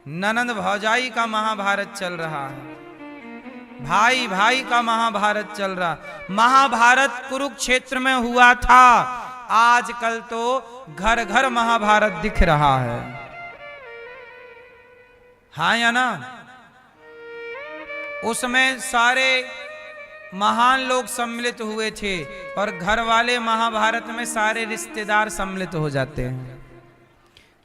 ननंद भौजाई का महाभारत चल रहा है, भाई भाई का महाभारत चल रहा। महाभारत कुरुक्षेत्र में हुआ था, आजकल तो घर घर महाभारत दिख रहा है। हाँ या ना? उसमें सारे महान लोग सम्मिलित हुए थे और घर वाले महाभारत में सारे रिश्तेदार सम्मिलित हो जाते हैं।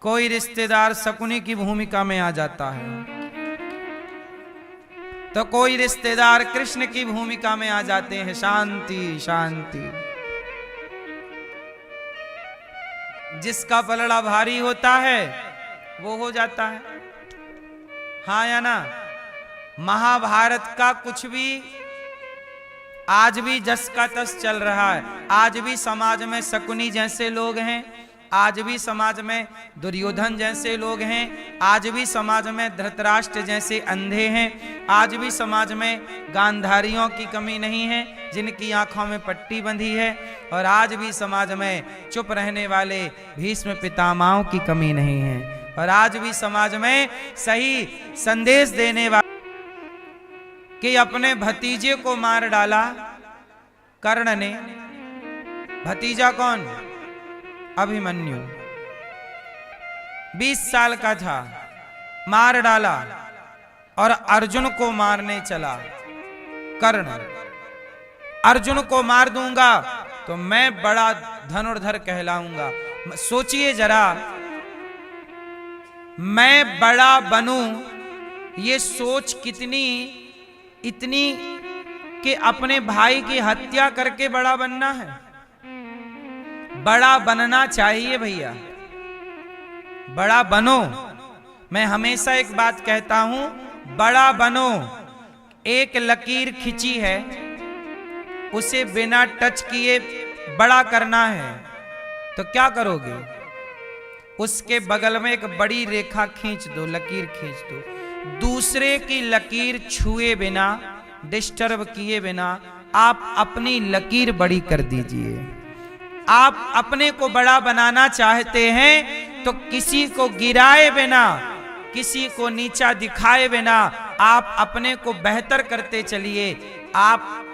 कोई रिश्तेदार शकुनी की भूमिका में आ जाता है, तो कोई रिश्तेदार कृष्ण की भूमिका में आ जाते हैं। शांति शांति। जिसका पलड़ा भारी होता है वो हो जाता है। हाँ या ना? महाभारत का कुछ भी आज भी जस का तस चल रहा है। आज भी समाज में शकुनी जैसे लोग हैं, आज भी समाज में दुर्योधन जैसे लोग हैं, आज भी समाज में धृतराष्ट्र जैसे अंधे हैं, आज भी समाज में गांधारियों की कमी नहीं है जिनकी आंखों में पट्टी बंधी है, और आज भी समाज में चुप रहने वाले भीष्म पितामहों की कमी नहीं है, और आज भी समाज में सही संदेश देने वाले कि अपने भतीजे को मार डाला कर्ण ने। भतीजा कौन? अभिमन्यु। 20 साल का था, मार डाला, और अर्जुन को मारने चला कर्ण। अर्जुन को मार दूंगा तो मैं बड़ा धनुर्धर कहलाऊंगा। सोचिए जरा, मैं बड़ा बनूं, ये सोच कितनी इतनी कि अपने भाई की हत्या करके बड़ा बनना है। बड़ा बनना चाहिए भैया, बड़ा बनो। मैं हमेशा एक बात कहता हूं, बड़ा बनो। एक लकीर खिंची है, उसे बिना टच किए बड़ा करना है, तो क्या करोगे? उसके बगल में एक बड़ी रेखा खींच दो, लकीर खींच दो। दूसरे की लकीर छुए बिना, डिस्टर्ब किए बिना आप अपनी लकीर बड़ी कर दीजिए। आप अपने को बड़ा बनाना चाहते हैं तो किसी को गिराए बिना, किसी को नीचा दिखाए बिना आप अपने को बेहतर करते चलिए। आप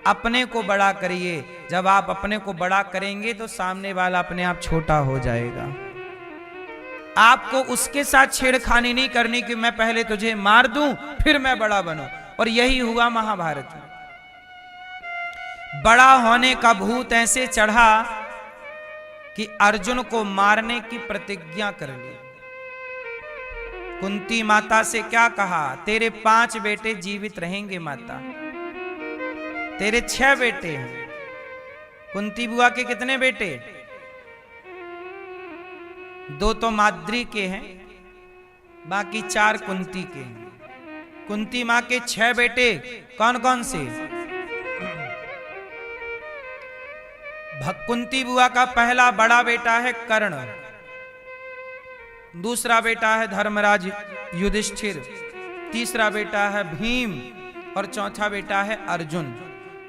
अपने को बड़ा करिए। जब आप अपने को बड़ा करेंगे तो सामने वाला अपने आप छोटा हो जाएगा। आपको उसके साथ छेड़खानी नहीं करनी कि मैं पहले तुझे मार दूं फिर मैं बड़ा बनूं। और यही हुआ महाभारत में। बड़ा होने का भूत ऐसे चढ़ा कि अर्जुन को मारने की प्रतिज्ञा कर ली। कुंती माता से क्या कहा? तेरे 5 बेटे जीवित रहेंगे माता, तेरे 6 बेटे हैं। कुंती बुआ के कितने बेटे? 2 तो माद्री के हैं, बाकी 4 कुंती के हैं। कुंती मां के 6 बेटे कौन कौन से? कुंती बुआ का पहला बड़ा बेटा है कर्ण, दूसरा बेटा है धर्मराज युधिष्ठिर, तीसरा बेटा है भीम, और चौथा बेटा है अर्जुन।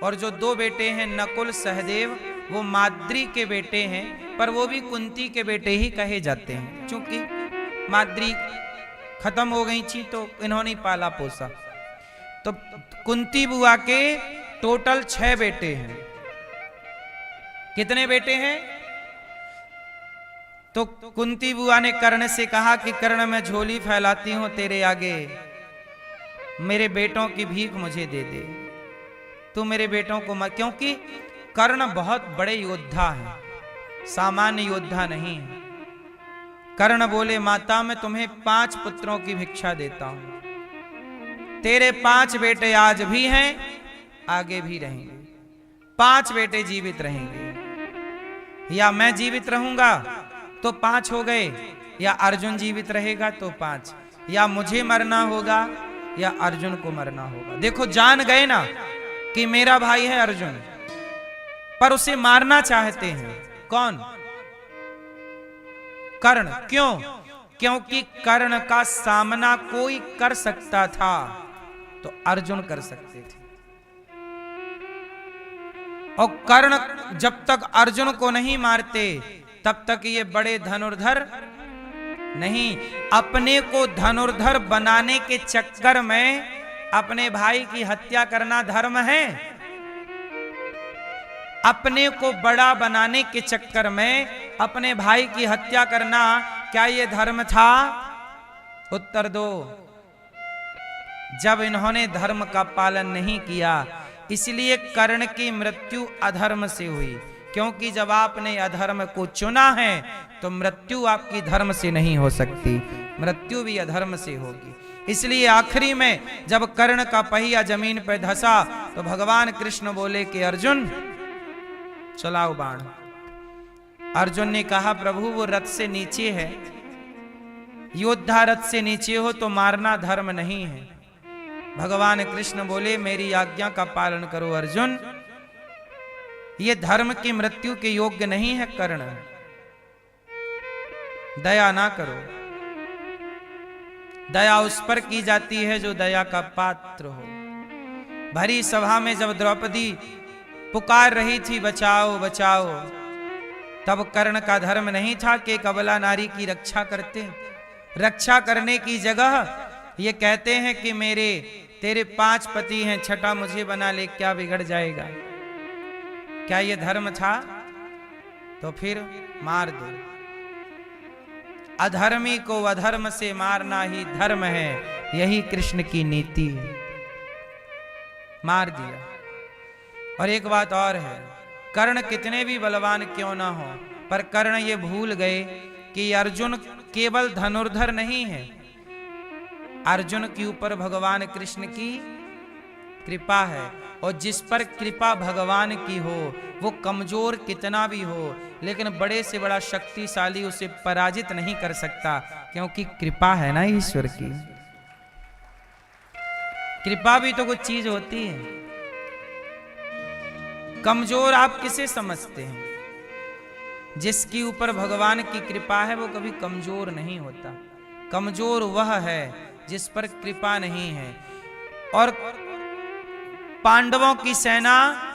और जो 2 बेटे हैं नकुल सहदेव, वो माद्री के बेटे हैं, पर वो भी कुंती के बेटे ही कहे जाते हैं, क्योंकि माद्री खत्म हो गई थी तो इन्होंने पाला पोसा। तो कुंती बुआ के टोटल 6 बेटे हैं। कितने बेटे हैं? तो कुंती बुआ ने कर्ण से कहा कि कर्ण, मैं झोली फैलाती हूं तेरे आगे, मेरे बेटों की भीख मुझे दे दे, तू मेरे बेटों को मत। क्योंकि कर्ण बहुत बड़े योद्धा हैं, सामान्य योद्धा नहीं है। कर्ण बोले, माता मैं तुम्हें 5 पुत्रों की भिक्षा देता हूं। तेरे 5 बेटे आज भी हैं, आगे भी रहेंगे। 5 बेटे जीवित रहेंगे, या मैं जीवित रहूंगा तो 5 हो गए, या अर्जुन जीवित रहेगा तो 5, या मुझे मरना होगा या अर्जुन को मरना होगा। देखो, जान गए ना कि मेरा भाई है अर्जुन, पर उसे मारना चाहते हैं। कौन? कर्ण। क्यों? क्योंकि कर्ण का सामना कोई कर सकता था तो अर्जुन कर सकते थे, और कर्ण जब तक अर्जुन को नहीं मारते तब तक ये बड़े धनुर्धर नहीं, अपने को धनुर्धर बनाने के चक्कर में अपने भाई की हत्या करना धर्म है? अपने को बड़ा बनाने के चक्कर में अपने भाई की हत्या करना क्या ये धर्म था? उत्तर दो। जब इन्होंने धर्म का पालन नहीं किया, इसलिए कर्ण की मृत्यु अधर्म से हुई। क्योंकि जब आपने अधर्म को चुना है तो मृत्यु आपकी धर्म से नहीं हो सकती, मृत्यु भी अधर्म से होगी। इसलिए आखिरी में जब कर्ण का पहिया जमीन पर धंसा तो भगवान कृष्ण बोले कि अर्जुन चलाओ बाण। अर्जुन ने कहा प्रभु वो रथ से नीचे है, योद्धा रथ से नीचे हो तो मारना धर्म नहीं है। भगवान कृष्ण बोले मेरी आज्ञा का पालन करो अर्जुन, ये धर्म की मृत्यु के योग्य नहीं है कर्ण, दया ना करो। दया उस पर की जाती है जो दया का पात्र हो। भरी सभा में जब द्रौपदी पुकार रही थी बचाओ बचाओ, तब कर्ण का धर्म नहीं था कि एक अबला नारी की रक्षा करते। रक्षा करने की जगह ये कहते हैं कि तेरे 5 पति हैं, छठा मुझे बना ले, क्या बिगड़ जाएगा? क्या ये धर्म था? तो फिर मार दो। अधर्मी को अधर्म से मारना ही धर्म है, यही कृष्ण की नीति है। मार दिया। और एक बात और है, कर्ण कितने भी बलवान क्यों ना हो, पर कर्ण ये भूल गए कि अर्जुन केवल धनुर्धर नहीं है, अर्जुन के ऊपर भगवान कृष्ण की कृपा है। और जिस पर कृपा भगवान की हो वो कमजोर कितना भी हो, लेकिन बड़े से बड़ा शक्तिशाली उसे पराजित नहीं कर सकता, क्योंकि कृपा है ना ईश्वर की। कृपा भी तो कुछ चीज होती है। कमजोर आप किसे समझते हैं? जिसके ऊपर भगवान की कृपा है वो कभी कमजोर नहीं होता। कमजोर वह है जिस पर कृपा नहीं है। और पांडवों की सेना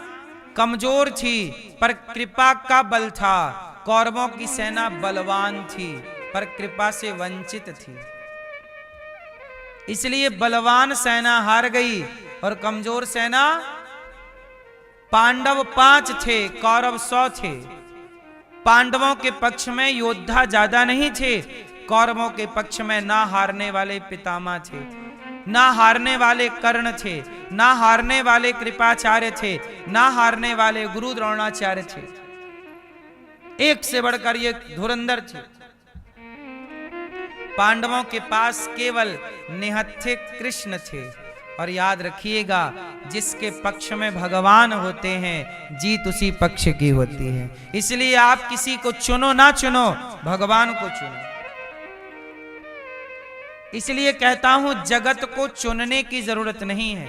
कमजोर थी पर कृपा का बल था, कौरवों की सेना बलवान थी पर कृपा से वंचित थी। इसलिए बलवान सेना हार गई और कमजोर सेना, पांडव 5 थे, कौरव 100 थे। पांडवों के पक्ष में योद्धा ज्यादा नहीं थे, कौरवों के पक्ष में ना हारने वाले पितामह थे, ना हारने वाले कर्ण थे, ना हारने वाले कृपाचार्य थे, ना हारने वाले गुरु द्रोणाचार्य थे। एक से बढ़कर ये धुरंधर थे। पांडवों के पास केवल निहत्थे कृष्ण थे। और याद रखिएगा, जिसके पक्ष में भगवान होते हैं जीत उसी पक्ष की होती है। इसलिए आप किसी को चुनो ना चुनो, भगवान को चुनो। इसलिए कहता हूं जगत को चुनने की जरूरत नहीं है,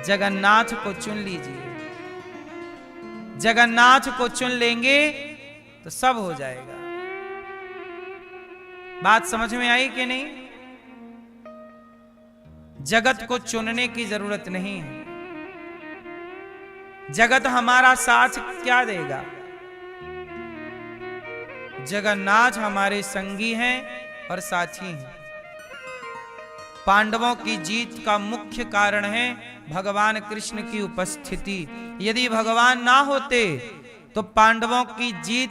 जगन्नाथ को चुन लीजिए। जगन्नाथ को चुन लेंगे तो सब हो जाएगा। बात समझ में आई कि नहीं? जगत को चुनने की जरूरत नहीं है। जगत हमारा साथ क्या देगा? जगन्नाथ हमारे संगी हैं और साथी हैं। पांडवों की जीत का मुख्य कारण है भगवान कृष्ण की उपस्थिति। यदि भगवान ना होते तो पांडवों की जीत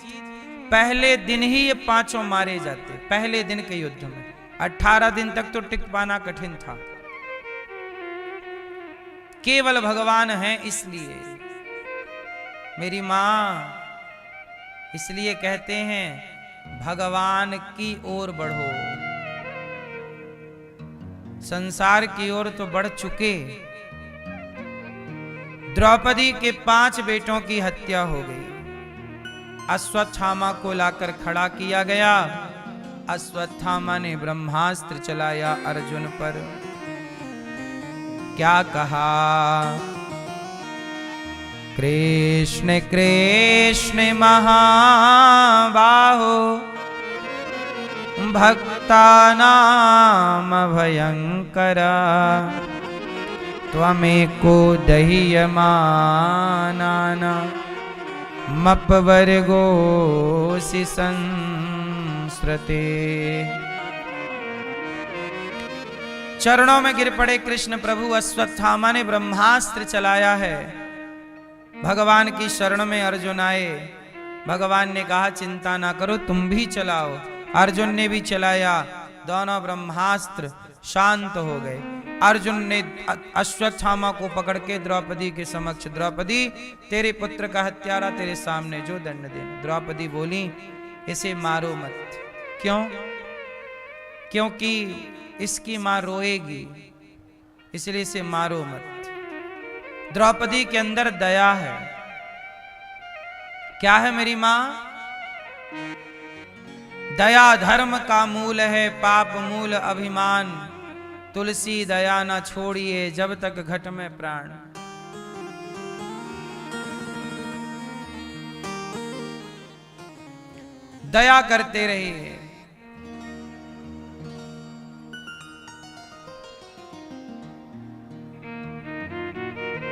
पहले दिन ही ये 5 मारे जाते। पहले दिन के युद्ध में 18 दिन तक तो टिक पाना कठिन था। केवल भगवान हैं इसलिए। मेरी मां इसलिए कहते हैं भगवान की ओर बढ़ो। संसार की ओर तो बढ़ चुके। द्रौपदी के 5 बेटों की हत्या हो गई। अश्वत्थामा को लाकर खड़ा किया गया। अश्वत्थामा ने ब्रह्मास्त्र चलाया अर्जुन पर। क्या कहा? कृष्ण कृष्ण महाबाहो भक्तानाम भयंकरा त्वमेको दह्यमानाना मपवर्गोऽसि संस्रते। चरणों में गिर पड़े कृष्ण प्रभु। अश्वत्थामा ने ब्रह्मास्त्र चलाया है। भगवान की शरण में अर्जुन आए। भगवान ने कहा चिंता ना करो, तुम भी चलाओ। अर्जुन ने भी चलाया। दोनों ब्रह्मास्त्र शांत हो गए। अर्जुन ने अश्वत्थामा को पकड़ के द्रौपदी के समक्ष, द्रौपदी तेरे पुत्र का हत्यारा तेरे सामने, जो दंड देना। द्रौपदी बोली इसे मारो मत। क्यों? क्योंकि इसकी मां रोएगी, इसलिए इसे मारो मत। द्रौपदी के अंदर दया है। क्या है मेरी मां? दया धर्म का मूल है, पाप मूल अभिमान। तुलसी दया न छोड़िए, जब तक घट में प्राण। दया करते रहिए।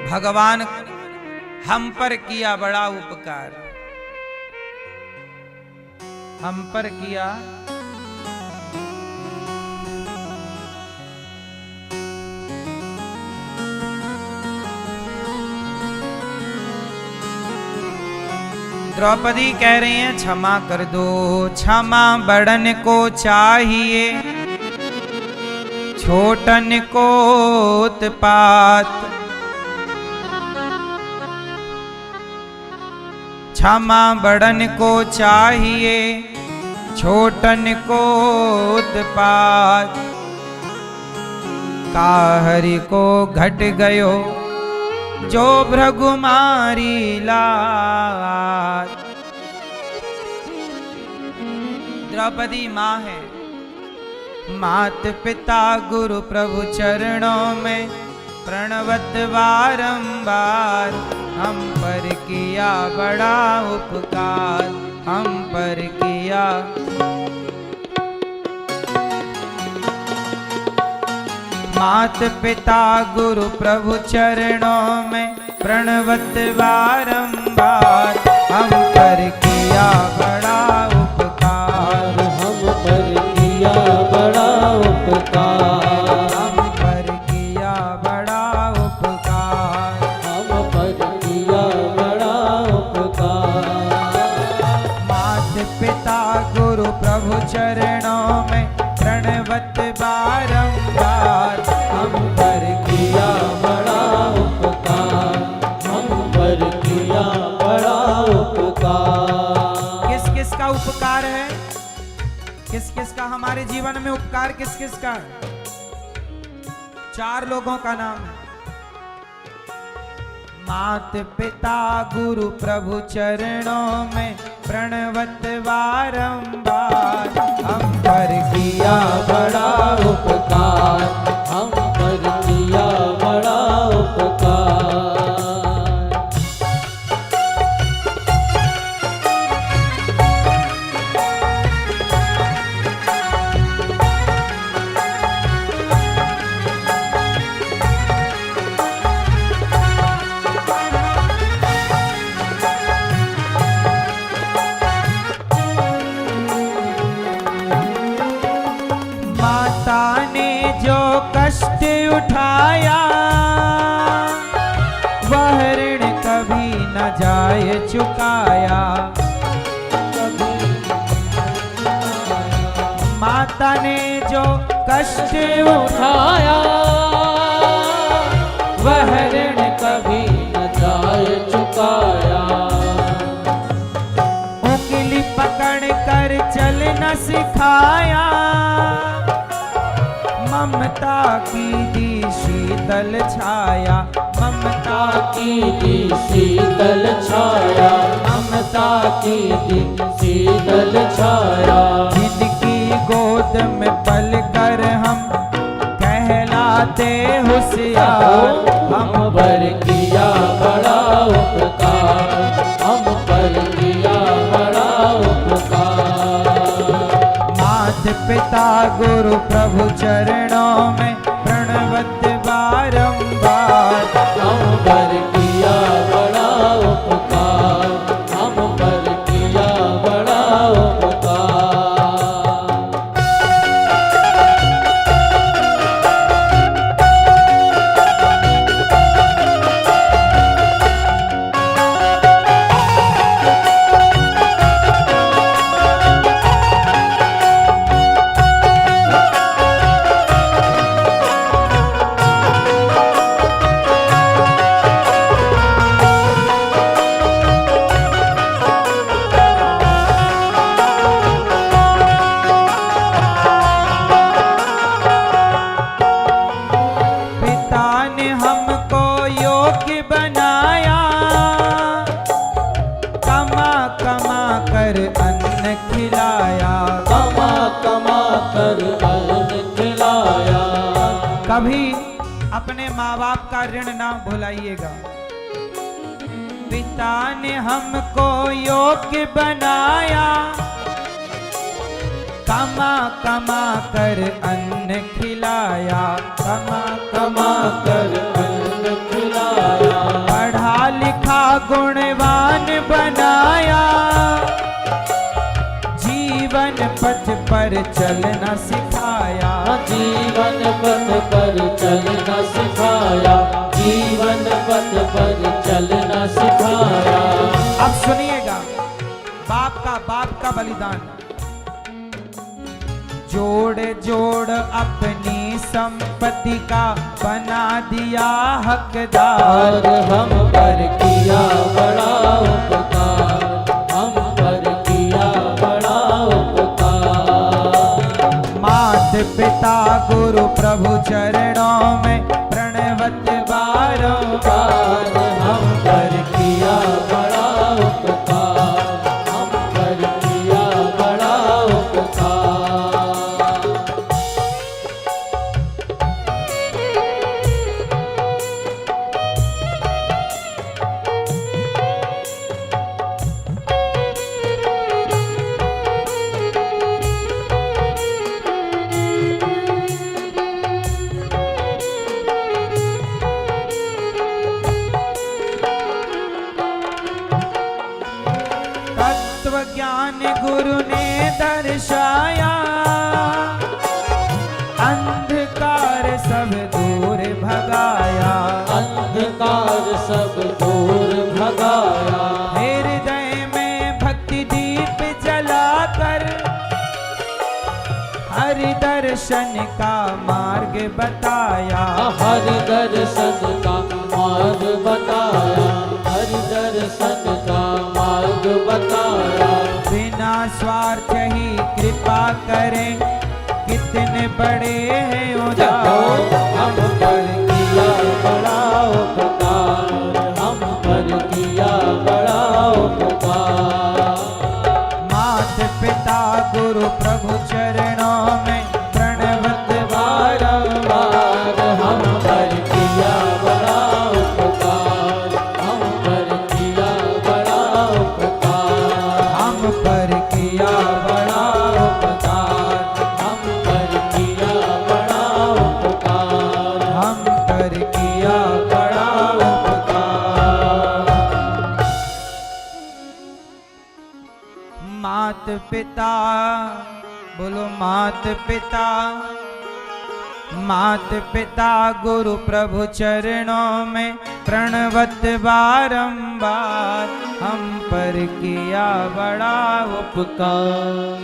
भगवान हम पर किया बड़ा उपकार, हम पर किया। द्रौपदी कह रही हैं क्षमा कर दो, क्षमा बड़न को चाहिए, छोटन को उत्पात। क्षमा बड़न को चाहिए, छोटन को उत्पात। काहरि को घट गयो, जो भृगुमारी लात। द्रौपदी माँ है। मात पिता गुरु प्रभु चरणों में प्रणवत बारंबार। हम पर किया बड़ा उपकार, हम पर किया। मात पिता गुरु प्रभु चरणों में प्रणवत बारंबार। हम पर किया बड़ा उपकार, हम पर किया बड़ा उपकार। हम पर किया बड़ा उपकार, हम पर किया बड़ा उपकार। मात पिता गुरु प्रभु चरणों में प्रणवत बारंबार। हम पर किया बड़ा उपकार, हम पर किया बड़ा उपकार। किस किस का उपकार है? किस किस का हमारे जीवन में उपकार किस किस का है? 4 लोगों का नाम है। मात पिता गुरु प्रभु चरणों में प्रणवत बारंबार। हम पर किया बड़ा उपकार, हम पर किया बड़ा उपकार। माता ने जो कष्ट उठाया, वह ऋण कभी न जाए चुकाया। माता ने जो कष्ट उठाया, वह ऋण कभी न जाए चुकाया। उंगली पकड़ कर चलना सिखाया, ममता की दी शीतल छाया। ममता की दी शीतल छाया, ममता की दी शीतल छाया। जिनकी गोद में पल कर हम कहलाते होशियार। हम पर किया बड़ा उपकार, हम पर किया बड़ा उपकार। मात पिता गुरु प्रभु चरणों में प्रणवत बारंबार। हम पर किया बड़ा उपकार, हम पर किया बड़ा उपकार। कभी अपने माँ बाप का ऋण ना भुलाइएगा। पिता ने हमको योग्य बनाया, कमा कमा कर अन्न खिलाया, कमा कमा कर अन्न खिलाया, पढ़ा लिखा गुणवान बनाया, जीवन पथ पर चलना सिखाया, जीवन पथ पर चलना सिखाया, जीवन पथ पर चलना सिखाया। अब सुनिएगा बाप का बलिदान। जोड़ जोड़ अपनी संपत्ति का बना दिया हकदार, हम पर किया बड़ा उपकार, हम पर किया बड़ा उपकार। मात पिता गुरु प्रभु चरणों में प्रणवत बारंबार, हम पर किया बड़ा उपकार, हम पर किया बड़ा उपकार। तत्व ज्ञान गुरु ने दर्शाया, अंधकार सब दूर भगाया, अंधकार सब दूर भगाया, हृदय में भक्ति दीप जलाकर हरि दर्शन का मार्ग बताया, हरि दर्शन का मार्ग बताया, हरि दर्शन का मार्ग बताया। बिना स्वार्थ ही कृपा करें, कितने बड़े हैं उदार, हम पर किया बड़ा उपकार, हम पर किया बड़ा उपकार। मात पिता गुरु प्रभु चरणों में प्रणवत बारंबार, हम पर किया बड़ा उपकार, हम पर किया बड़ा उपकार, हम पर किया बड़ा उपकार, हम पर किया बड़ा उपकार, हम पर किया बड़ा उपकार। मात पिता बोलो, मात पिता, मात पिता गुरु प्रभु चरणों में प्रणवत बारंबार, हम पर किया बड़ा उपकार।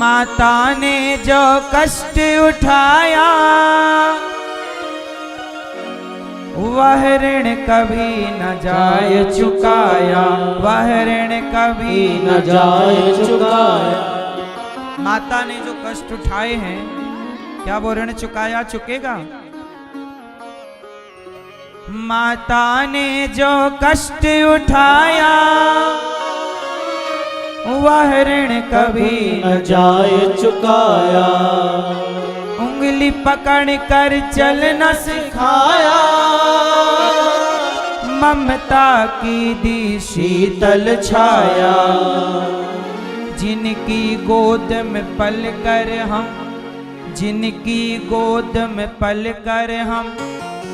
माता ने जो कष्ट उठाया, वह ऋण कभी न जाए चुकाया, वह ऋण कभी न जाए चुकाया। माता ने जो कष्ट उठाए हैं, क्या वो ऋण चुकाया चुकेगा? माता ने जो कष्ट उठाया, वह ऋण कभी न जाए चुकाया। उंगली पकड़ कर चलना सिखाया, ममता की दी शीतल छाया, जिनकी गोद में पल कर हम, जिनकी गोद में पल कर हम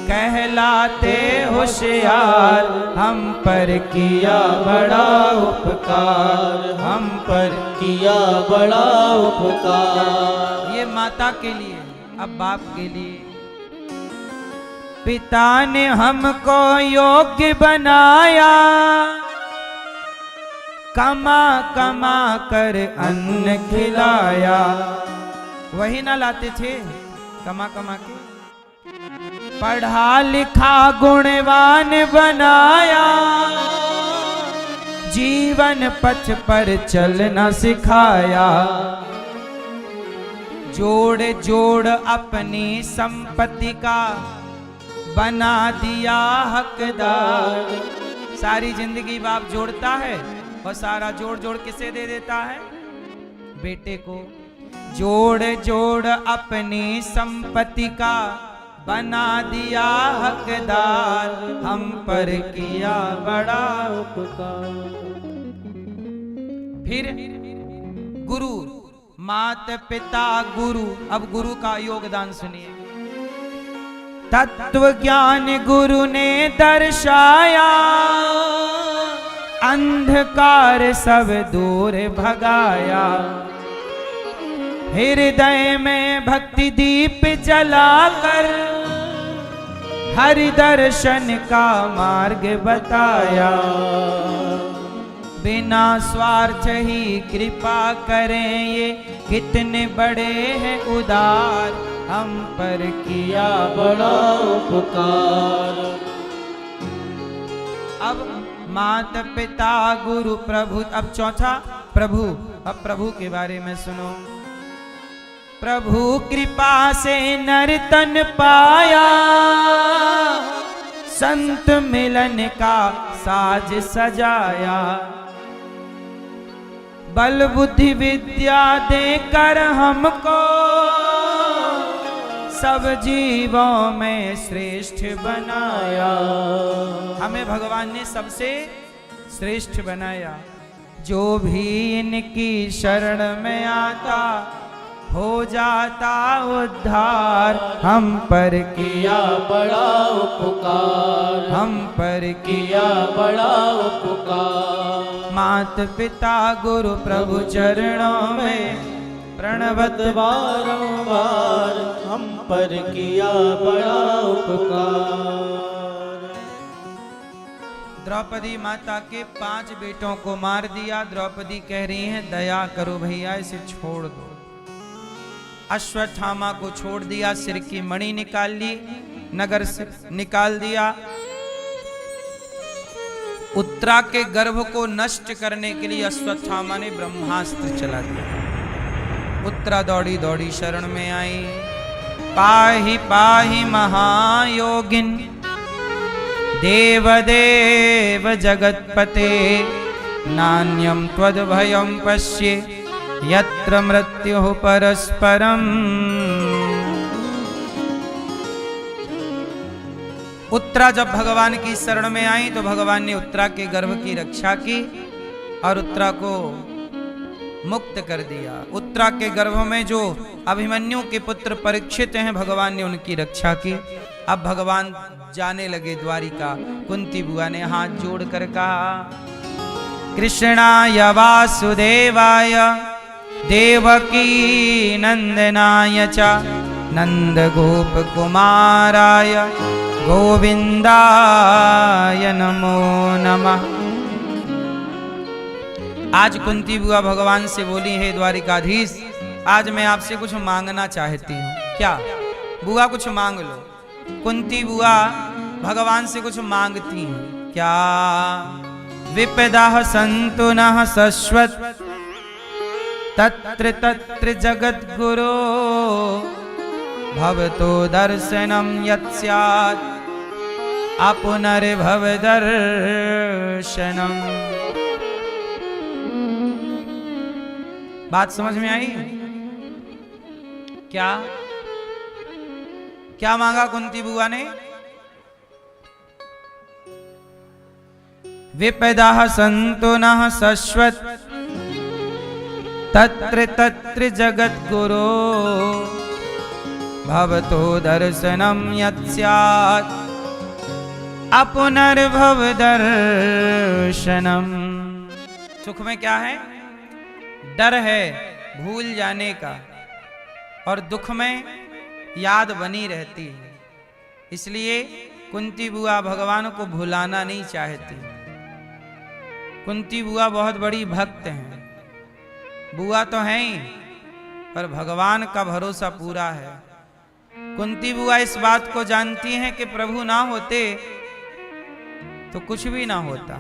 कहलाते होशियार, हम पर किया बड़ा उपकार, हम पर किया बड़ा उपकार। ये माता के लिए, अब बाप के लिए। पिता ने हमको योग्य बनाया, कमा कमा कर अन्न खिलाया, वही ना लाते थे कमा कमा के। पढ़ा लिखा गुणवान बनाया, जीवन पथ पर चलना सिखाया, जोड़ जोड़ अपनी संपत्ति का बना दिया हकदार। सारी जिंदगी बाप जोड़ता है और सारा जोड़ जोड़ किसे दे देता है? बेटे को। जोड़ जोड़ अपनी संपत्ति का बना दिया हकदार, हम पर किया बड़ा उपकार। फिर गुरु, मात पिता गुरु। अब गुरु का योगदान सुनिए। तत्व ज्ञान गुरु ने दर्शाया, अंधकार सब दूर भगाया। हृदय में भक्ति दीप जलाकर हरि दर्शन का मार्ग बताया। बिना स्वार्थ ही कृपा करें, ये कितने बड़े हैं उदार, हम पर किया बड़ा उपकार। अब मात पिता गुरु प्रभु। अब चौथा प्रभु। अब प्रभु के बारे में सुनो। प्रभु कृपा से नर तन पाया, संत मिलन का साज सजाया। बल बुद्धि विद्या देकर हमको सब जीवों में श्रेष्ठ बनाया। हमें भगवान ने सबसे श्रेष्ठ बनाया। जो भी इनकी शरण में आता हो जाता उद्धार, हम पर किया बड़ा उपकार। हम पर किया बड़ा उपकार। मात पिता गुरु प्रभु चरणों में प्रणवत बारंबार, हम पर किया बड़ा उपकार। द्रौपदी माता के 5 बेटों को मार दिया। द्रौपदी कह रही है दया करो भैया, इसे छोड़ दो। अश्वत्थामा को छोड़ दिया, सिर की मणि निकाल ली, नगर से निकाल दिया। उत्तरा के गर्भ को नष्ट करने के लिए अश्वत्थामा ने ब्रह्मास्त्र चला दिया। उत्तरा दौड़ी दौड़ी शरण में आई। पाहि पाहि महायोगिन, देवदेव जगत्पते, नान्यं त्वद्भयं पश्ये, यत्र मृत्युः परस्परम्। उत्तरा जब भगवान की शरण में आई तो भगवान ने उत्तरा के गर्भ की रक्षा की और उत्तरा को मुक्त कर दिया। उत्तरा के गर्भ में जो अभिमन्यु के पुत्र परीक्षित हैं, भगवान ने उनकी रक्षा की। अब भगवान जाने लगे द्वारिका। कुंती बुआ ने हाथ जोड़ कर कहा, कृष्णाय वासुदेवाय देवकी नंदनाय च नंद गोप कुमाराय गोविंदाय नमो नमः। आज कुंती बुआ भगवान से बोली, हे द्वारिकाधीश, आज मैं आपसे कुछ मांगना चाहती हूँ। क्या? बुआ कुछ मांग लो। कुंती बुआ भगवान से कुछ मांगती हैं। क्या? विपदा सन्तु नः शश्वत्, तत्र तत्र जगद्गुरो, भवतो दर्शनं यत् स्यात्, अपुनर्भव दर्शनम्। बात समझ में आई? क्या क्या मांगा कुंती बुआ ने? विपदा सन्तु नः शश्वत्, तत्र तत्र जगद्गुरो, भवतो दर्शनं यत् स्यात्, अपुनर्भव दर्शनम्। सुख में क्या है? डर है भूल जाने का, और दुख में याद बनी रहती है। इसलिए कुंती बुआ भगवान को भुलाना नहीं चाहती। कुंती बुआ बहुत बड़ी भक्त हैं। बुआ तो हैं ही, पर भगवान का भरोसा पूरा है। कुंती बुआ इस बात को जानती हैं कि प्रभु ना होते तो कुछ भी ना होता।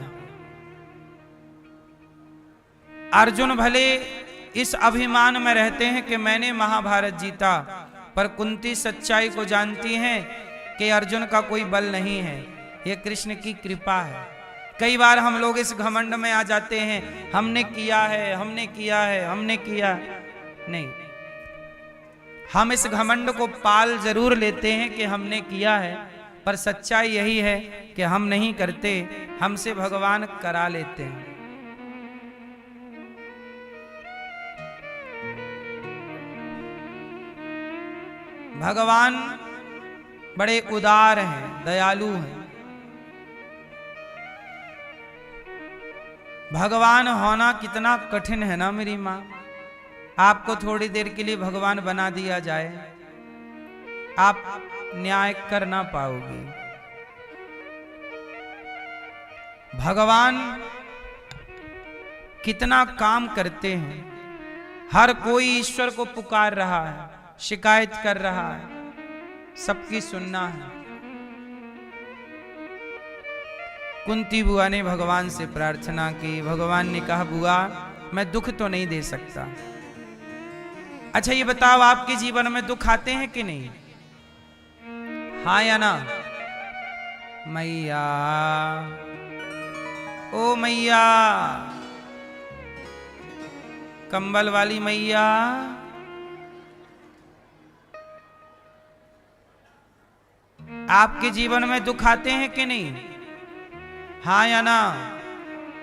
अर्जुन भले इस अभिमान में रहते हैं कि मैंने महाभारत जीता, पर कुंती सच्चाई को जानती हैं कि अर्जुन का कोई बल नहीं है, यह कृष्ण की कृपा है। कई बार हम लोग इस घमंड में आ जाते हैं, हमने किया है, हमने किया है, हमने किया नहीं। हम इस घमंड को पाल जरूर लेते हैं कि हमने किया है, पर सच्चाई यही है कि हम नहीं करते, हमसे भगवान करा लेते हैं। भगवान बड़े उदार हैं, दयालु हैं। भगवान होना कितना कठिन है ना मेरी माँ। आपको थोड़ी देर के लिए भगवान बना दिया जाए, आप न्याय कर ना पाओगे। भगवान कितना काम करते हैं। हर कोई ईश्वर को पुकार रहा है, शिकायत कर रहा है, सबकी सुनना है। कुंती बुआ ने भगवान से प्रार्थना की। भगवान ने कहा, बुआ मैं दुख तो नहीं दे सकता। अच्छा ये बताओ, आपके जीवन में दुख आते हैं कि नहीं? हाँ या ना? मैया, ओ मैया, कंबल वाली मैया, आपके जीवन में दुख आते हैं कि नहीं? हाँ या ना?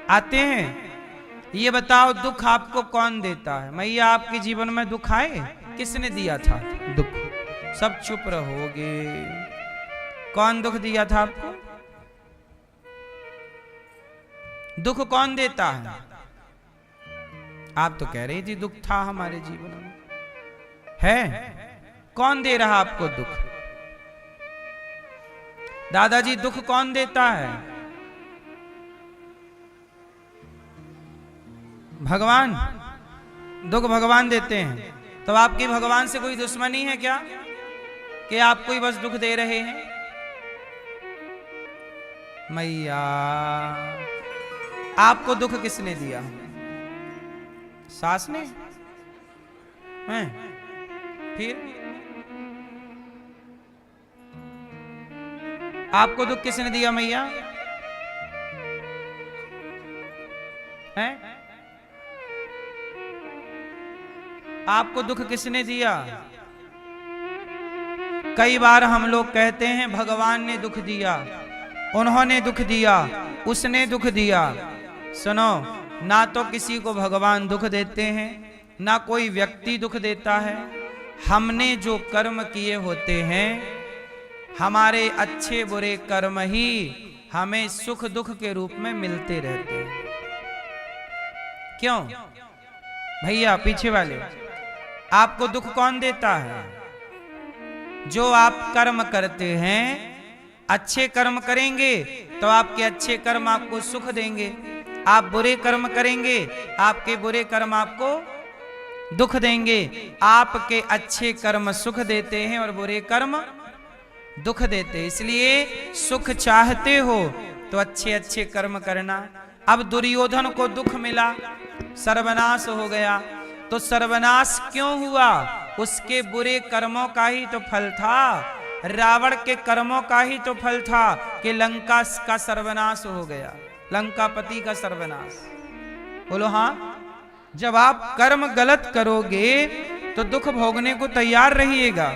आते हैं। ये बताओ, दुख आपको कौन देता है? मैया, आपके जीवन में दुख आए? किसने दिया था दुख? सब चुप रहोगे। कौन दुख दिया था आपको? दुख कौन देता है? आप तो कह रही थी दुख था हमारे जीवन में। है? कौन दे रहा आपको दुख? दादाजी, दुख कौन देता है? भगवान। दुख भगवान देते हैं। तो आपकी भगवान से कोई दुश्मनी है क्या कि आपको ही बस दुख दे रहे हैं? मैया, आपको दुख किसने दिया? सास ने? हैं? फिर आपको दुख किसने दिया मैया? हैं? आपको दुख किसने दिया? कई बार हम लोग कहते हैं भगवान ने दुख दिया, उन्होंने दुख दिया, उसने दुख दिया। सुनो, ना तो किसी को भगवान दुख देते हैं, ना कोई व्यक्ति दुख देता है। हमने जो कर्म किए होते हैं, हमारे अच्छे बुरे कर्म ही हमें सुख दुख के रूप में मिलते रहते हैं। क्यों भैया? पीछे वाले, आपको दुख कौन देता है? जो आप कर्म करते हैं, अच्छे कर्म करेंगे तो आपके अच्छे कर्म आपको सुख देंगे। आप बुरे कर्म करेंगे, आपके बुरे कर्म आपको दुख देंगे। आपके अच्छे कर्म सुख देते हैं और बुरे कर्म दुख देते हैं। इसलिए सुख चाहते हो तो अच्छे अच्छे कर्म करना। अब दुर्योधन को दुख मिला, सर्वनाश हो गया, तो सर्वनाश क्यों हुआ? उसके बुरे कर्मों का ही तो फल था। रावण के कर्मों का ही तो फल था कि लंका का सर्वनाश हो गया, लंकापति का सर्वनाश। बोलो हाँ। जब आप कर्म गलत करोगे तो दुख भोगने को तैयार रहिएगा।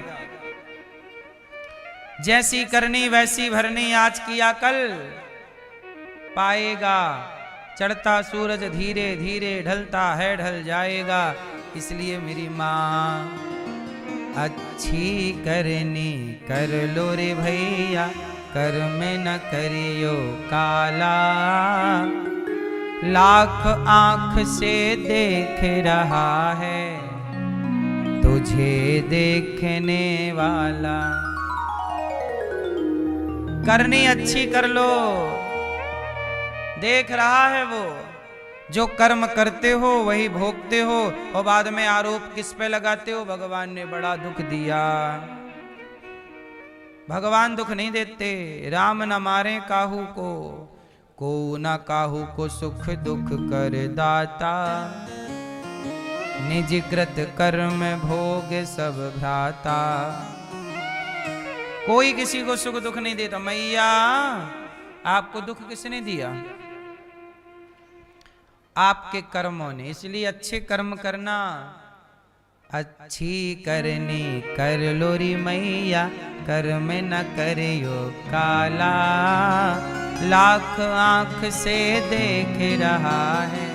जैसी करनी वैसी भरनी, आज किया कल पाएगा। चढ़ता सूरज धीरे धीरे ढलता है, ढल जाएगा। इसलिए मेरी माँ, अच्छी करनी कर लो रे भैया, कर्म न करियो काला। लाख आंख से देख रहा है तुझे देखने वाला। करनी अच्छी कर लो, देख रहा है वो। जो कर्म करते हो वही भोगते हो, और बाद में आरोप किस पे लगाते हो? भगवान ने बड़ा दुख दिया। भगवान दुख नहीं देते। राम न मारे काहू को न काहू को सुख दुख कर दाता। निज कृत कर्म भोग सब भ्राता। कोई किसी को सुख दुख नहीं देता। मैया, आपको दुख किसने दिया? आपके कर्मों ने। इसलिए अच्छे कर्म करना। अच्छी करनी कर लोरी मैया, कर में न करियो काला। लाख आंख से देख रहा है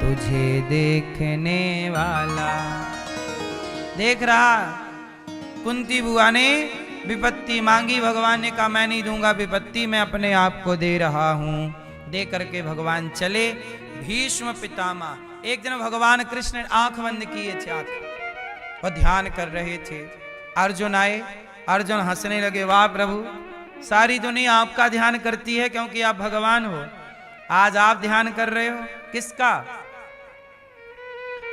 तुझे देखने वाला। देख रहा, कुंती बुआ ने विपत्ति मांगी, भगवान ने कहा मैं नहीं दूंगा विपत्ति, मैं अपने आप को दे रहा हूं। दे करके भगवान चले। भीष्म पितामह, एक दिन भगवान कृष्ण ने आंख बंद किए थे, आंख और ध्यान कर रहे थे। अर्जुन आए, अर्जुन हंसने लगे, वाह प्रभु, सारी दुनिया आपका ध्यान करती है क्योंकि आप भगवान हो, आज आप ध्यान कर रहे हो। किसका?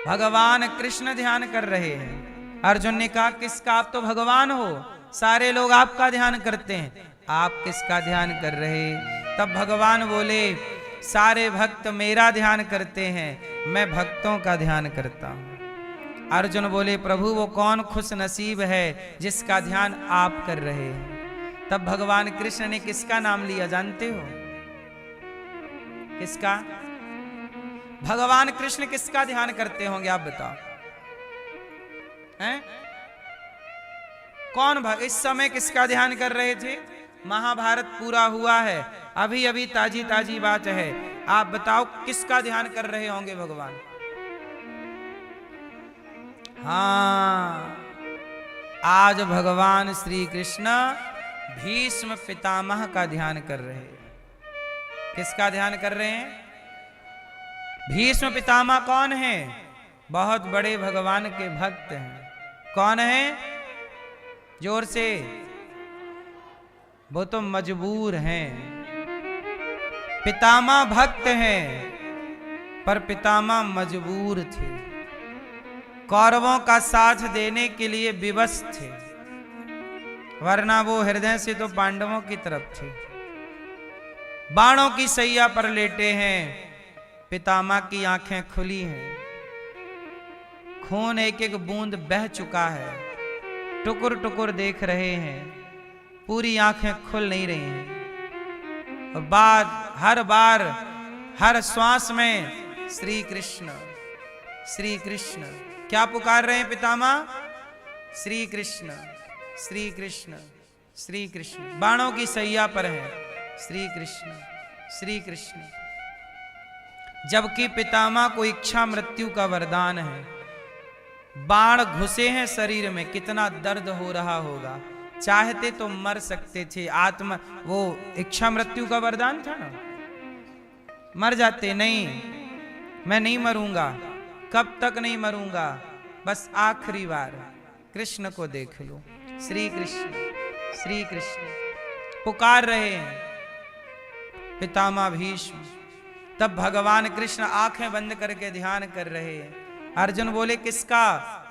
भगवान कृष्ण ध्यान कर रहे हैं। अर्जुन ने कहा किसका? आप तो भगवान हो, सारे लोग आपका ध्यान करते हैं, आप किसका ध्यान कर रहे? तब भगवान बोले सारे भक्त मेरा ध्यान करते हैं, मैं भक्तों का ध्यान करता हूं। अर्जुन बोले प्रभु वो कौन खुश नसीब है जिसका ध्यान आप कर रहे हैं। तब भगवान कृष्ण ने किसका नाम लिया जानते हो? किसका? भगवान कृष्ण किसका ध्यान करते होंगे आप बताओ हैं? कौन इस समय किसका ध्यान कर रहे थे? महाभारत पूरा हुआ है, अभी अभी ताजी ताजी बात है, आप बताओ किसका ध्यान कर रहे होंगे भगवान? हाँ, आज भगवान श्री कृष्ण भीष्म पितामह का ध्यान कर रहे हैं। किसका ध्यान कर रहे हैं? भीष्म पितामह कौन है? बहुत बड़े भगवान के भक्त हैं। कौन है? जोर से, वो तो मजबूर हैं। पितामह भक्त हैं पर पितामह मजबूर थे, कौरवों का साथ देने के लिए विवश थे, वरना वो हृदय से तो पांडवों की तरफ थे। बाणों की सैया पर लेटे हैं, पितामह की आंखें खुली हैं, खून एक एक बूंद बह चुका है, टुकुर टुकुर देख रहे हैं, पूरी आंखें खुल नहीं रही हैं। और हर बार हर श्वास में श्री कृष्ण श्री कृष्ण क्या पुकार रहे हैं पितामह? श्री कृष्ण श्री कृष्ण श्री कृष्ण। बाणों की सैया पर है, श्री कृष्ण श्री कृष्ण। जबकि पितामह को इच्छा मृत्यु का वरदान है, बाण घुसे हैं शरीर में, कितना दर्द हो रहा होगा, चाहते तो मर सकते थे। आत्मा वो इच्छा मृत्यु का वरदान था ना, मर जाते। नहीं, मैं नहीं मरूंगा, कब तक नहीं मरूंगा, बस आखिरी बार कृष्ण को देख लो। श्री कृष्ण पुकार रहे हैं पितामह भीष्म। तब भगवान कृष्ण आंखें बंद करके ध्यान कर रहे हैं। अर्जुन बोले किसका?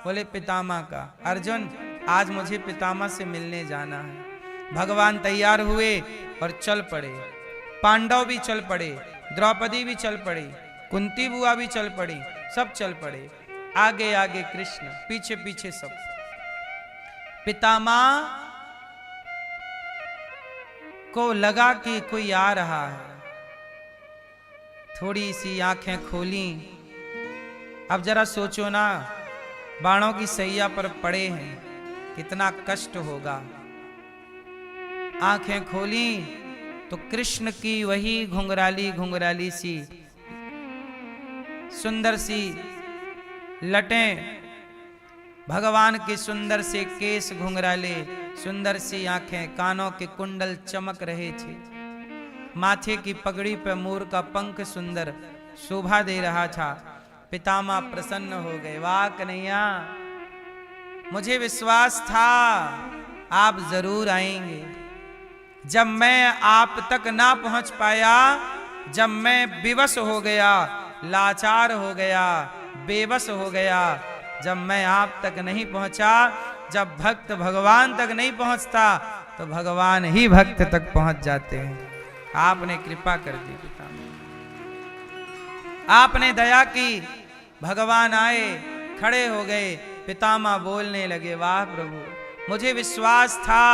बोले पितामह का। अर्जुन आज मुझे पितामह से मिलने जाना है। भगवान तैयार हुए और चल पड़े। पांडव भी चल पड़े, द्रौपदी भी चल पड़ी, कुंती बुआ भी चल पड़ी, सब चल पड़े। आगे आगे कृष्ण, पीछे पीछे सब। पितामह को लगा कि कोई आ रहा है, थोड़ी सी आंखें खोली। अब जरा सोचो ना, बाणों की सैया पर पड़े हैं, कितना कष्ट होगा। आंखें खोली तो कृष्ण की वही घुंघराली घुंघराली सी सुंदर सी लटें, भगवान के सुंदर से केस घुंघराले, सुंदर सी आंखें, कानों के कुंडल चमक रहे थे, माथे की पगड़ी पर मोर का पंख सुंदर शोभा दे रहा था। पितामह प्रसन्न हो गए। वाह कन्हैया, मुझे विश्वास था आप जरूर आएंगे। जब मैं आप तक ना पहुंच पाया, जब मैं विवश हो गया, लाचार हो गया, बेबस हो गया, जब मैं आप तक नहीं पहुंचा, जब भक्त भगवान तक नहीं पहुंचता तो भगवान ही भक्त तक पहुंच जाते हैं। आपने कृपा कर दी पितामह, आपने दया की, भगवान आए, खड़े हो गए। पितामह बोलने लगे, वाह प्रभु, मुझे विश्वास था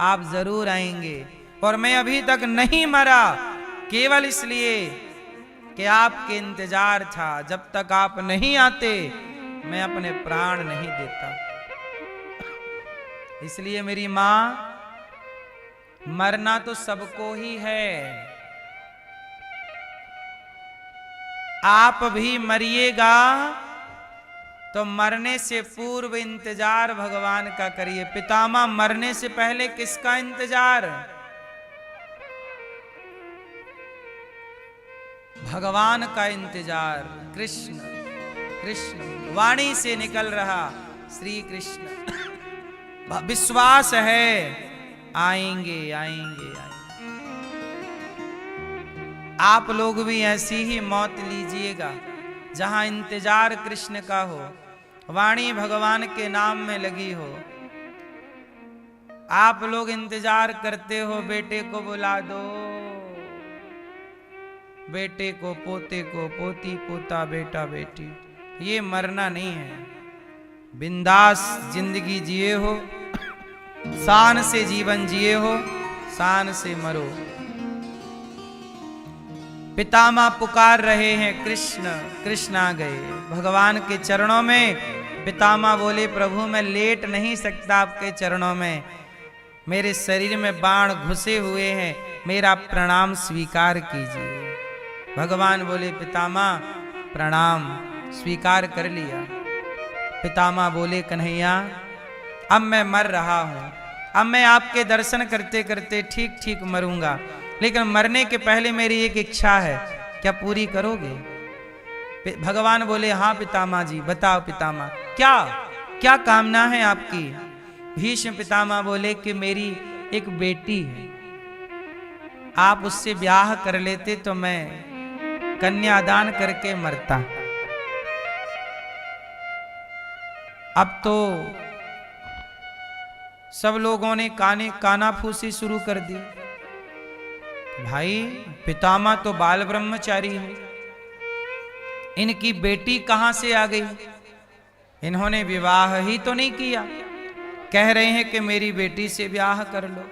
आप जरूर आएंगे और मैं अभी तक नहीं मरा, केवल इसलिए कि आपके इंतजार था। जब तक आप नहीं आते मैं अपने प्राण नहीं देता। इसलिए मेरी मां, मरना तो सबको ही है, आप भी मरिएगा तो मरने से पूर्व इंतजार भगवान का करिए। पितामह मरने से पहले किसका इंतजार? भगवान का इंतजार। कृष्ण कृष्ण वाणी से निकल रहा श्री कृष्ण, विश्वास है आएंगे आएंगे आएंगे। आप लोग भी ऐसी ही मौत लीजिएगा जहां इंतजार कृष्ण का हो, वाणी भगवान के नाम में लगी हो। आप लोग इंतजार करते हो बेटे को बुला दो, बेटे को, पोते को, पोती पोता, बेटा बेटी। ये मरना नहीं है। बिंदास जिंदगी जिए हो, शान से जीवन जिए हो, शान से मरो। पितामह पुकार रहे हैं कृष्ण, कृष्ण आ गए भगवान के चरणों में। पितामह बोले प्रभु मैं लेट नहीं सकता आपके चरणों में, मेरे शरीर में बाण घुसे हुए हैं, मेरा प्रणाम स्वीकार कीजिए। भगवान बोले पितामह प्रणाम, स्वीकार कर लिया। पितामह बोले कन्हैया अब मैं मर रहा हूं, अब मैं आपके दर्शन करते करते ठीक ठीक मरूंगा, लेकिन मरने के पहले मेरी एक इच्छा है, क्या पूरी करोगे? भगवान बोले हाँ पितामह जी, बताओ पितामह क्या क्या कामना है आपकी? भीष्म पितामह बोले कि मेरी एक बेटी है, आप उससे ब्याह कर लेते तो मैं कन्यादान करके मरता। अब तो सब लोगों ने कानाफूसी शुरू कर दी। भाई पितामह तो बाल ब्रह्मचारी है, इनकी बेटी कहां से आ गई? इन्होंने विवाह ही तो नहीं किया, कह रहे हैं कि मेरी बेटी से ब्याह कर लो।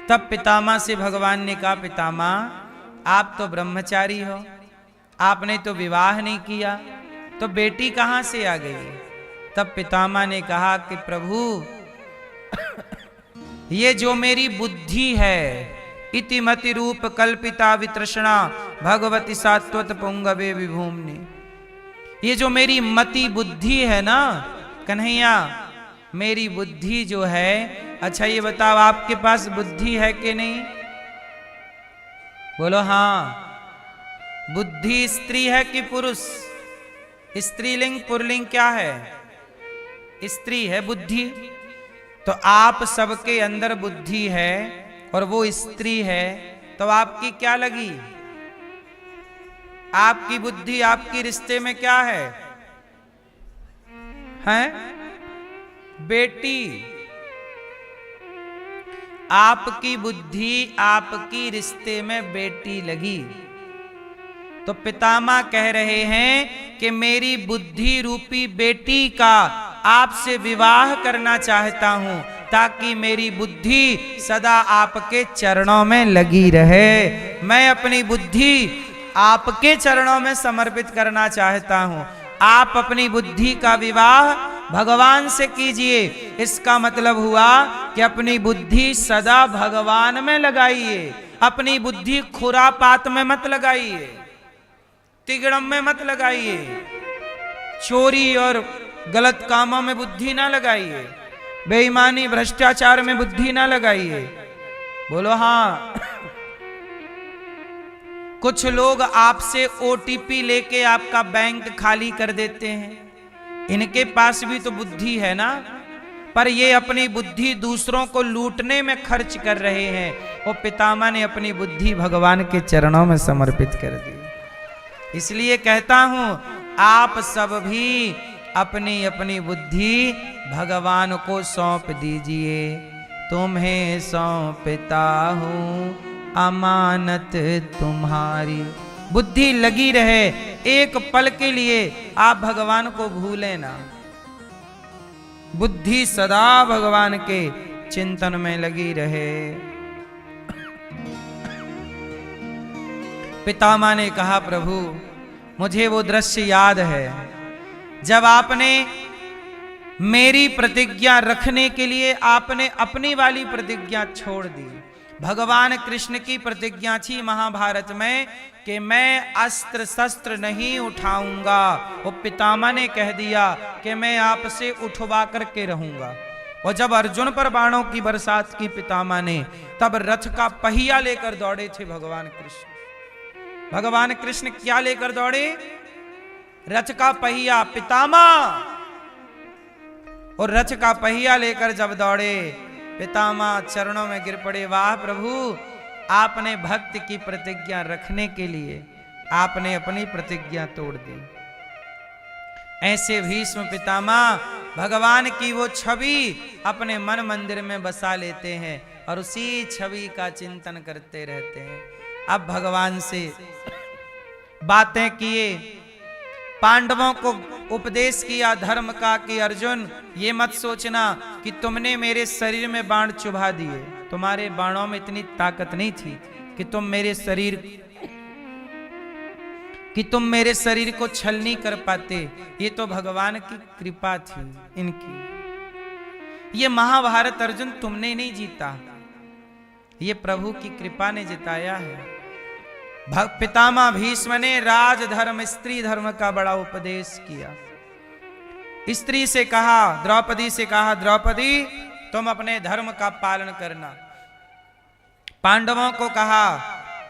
तब पितामह से भगवान ने कहा पितामह आप तो ब्रह्मचारी हो, आपने तो विवाह नहीं किया, तो बेटी कहां से आ गई? तब पितामह ने कहा कि प्रभु ये जो मेरी बुद्धि है, इतिमति रूप कल्पिता वितृष्णा भगवती सात्वत पुंगवे विभूमनि, ये जो मेरी मति बुद्धि है ना कन्हैया, मेरी बुद्धि जो है, अच्छा ये बताओ आपके पास बुद्धि है कि नहीं? बोलो हाँ। बुद्धि स्त्री है कि पुरुष? स्त्रीलिंग पुल्लिंग क्या है? स्त्री है बुद्धि। तो आप सबके अंदर बुद्धि है और वो स्त्री है, तो आपकी क्या लगी? आपकी बुद्धि आपकी रिश्ते में क्या है? हैं? बेटी। आपकी बुद्धि आपकी रिश्ते में बेटी लगी। तो पितामह कह रहे हैं कि मेरी बुद्धि रूपी बेटी का आपसे विवाह करना चाहता हूं, ताकि मेरी बुद्धि सदा आपके चरणों में लगी रहे। मैं अपनी बुद्धि आपके चरणों में समर्पित करना चाहता हूं। आप अपनी बुद्धि का विवाह भगवान से कीजिए। इसका मतलब हुआ कि अपनी बुद्धि सदा भगवान में लगाइए, अपनी बुद्धि खुरापात में मत लगाइए, तिगड़म में मत लगाइए, चोरी और गलत कामों में बुद्धि ना लगाइए, बेईमानी भ्रष्टाचार में बुद्धि ना लगाइए। बोलो हाँ। कुछ लोग आपसे ओटीपी लेके आपका बैंक खाली कर देते हैं, इनके पास भी तो बुद्धि है ना, पर ये अपनी बुद्धि दूसरों को लूटने में खर्च कर रहे हैं। वो पितामह ने अपनी बुद्धि भगवान के चरणों में समर्पित कर दी। इसलिए कहता हूं आप सब भी अपनी अपनी बुद्धि भगवान को सौंप दीजिए। तुम्हें सौंपता हूं अमानत तुम्हारी। बुद्धि लगी रहे, एक पल के लिए आप भगवान को भूलें ना। बुद्धि सदा भगवान के चिंतन में लगी रहे। पितामह ने कहा प्रभु मुझे वो दृश्य याद है जब आपने मेरी प्रतिज्ञा रखने के लिए आपने अपनी वाली प्रतिज्ञा छोड़ दी। भगवान कृष्ण की प्रतिज्ञा थी महाभारत में कि मैं अस्त्र शस्त्र नहीं उठाऊंगा। वो पितामह ने कह दिया कि मैं आपसे उठवा करके रहूंगा। और जब अर्जुन पर बाणों की बरसात की पितामह ने, तब रथ का पहिया लेकर दौड़े थे भगवान कृष्ण। भगवान कृष्ण क्या लेकर दौड़े? रथ का पहिया। पितामह और रथ का पहिया लेकर जब दौड़े, पितामह चरणों में गिर पड़े। वाह प्रभु, आपने भक्त की प्रतिज्ञा रखने के लिए आपने अपनी प्रतिज्ञा तोड़ दी। ऐसे भीष्म पितामह भगवान की वो छवि अपने मन मंदिर में बसा लेते हैं और उसी छवि का चिंतन करते रहते हैं। अब भगवान से बातें किए, पांडवों को उपदेश किया धर्म का कि अर्जुन ये मत सोचना कि तुमने मेरे शरीर में बाण चुभा दिए। तुम्हारे बाणों में इतनी ताकत नहीं थी कि तुम मेरे शरीर को छल नहीं कर पाते। ये तो भगवान की कृपा थी इनकी। ये महाभारत अर्जुन तुमने नहीं जीता, ये प्रभु की कृपा ने जिताया है। पितामह भीष्म ने राजधर्म स्त्री धर्म का बड़ा उपदेश किया। स्त्री से कहा, द्रौपदी से कहा, द्रौपदी तुम अपने धर्म का पालन करना। पांडवों को कहा,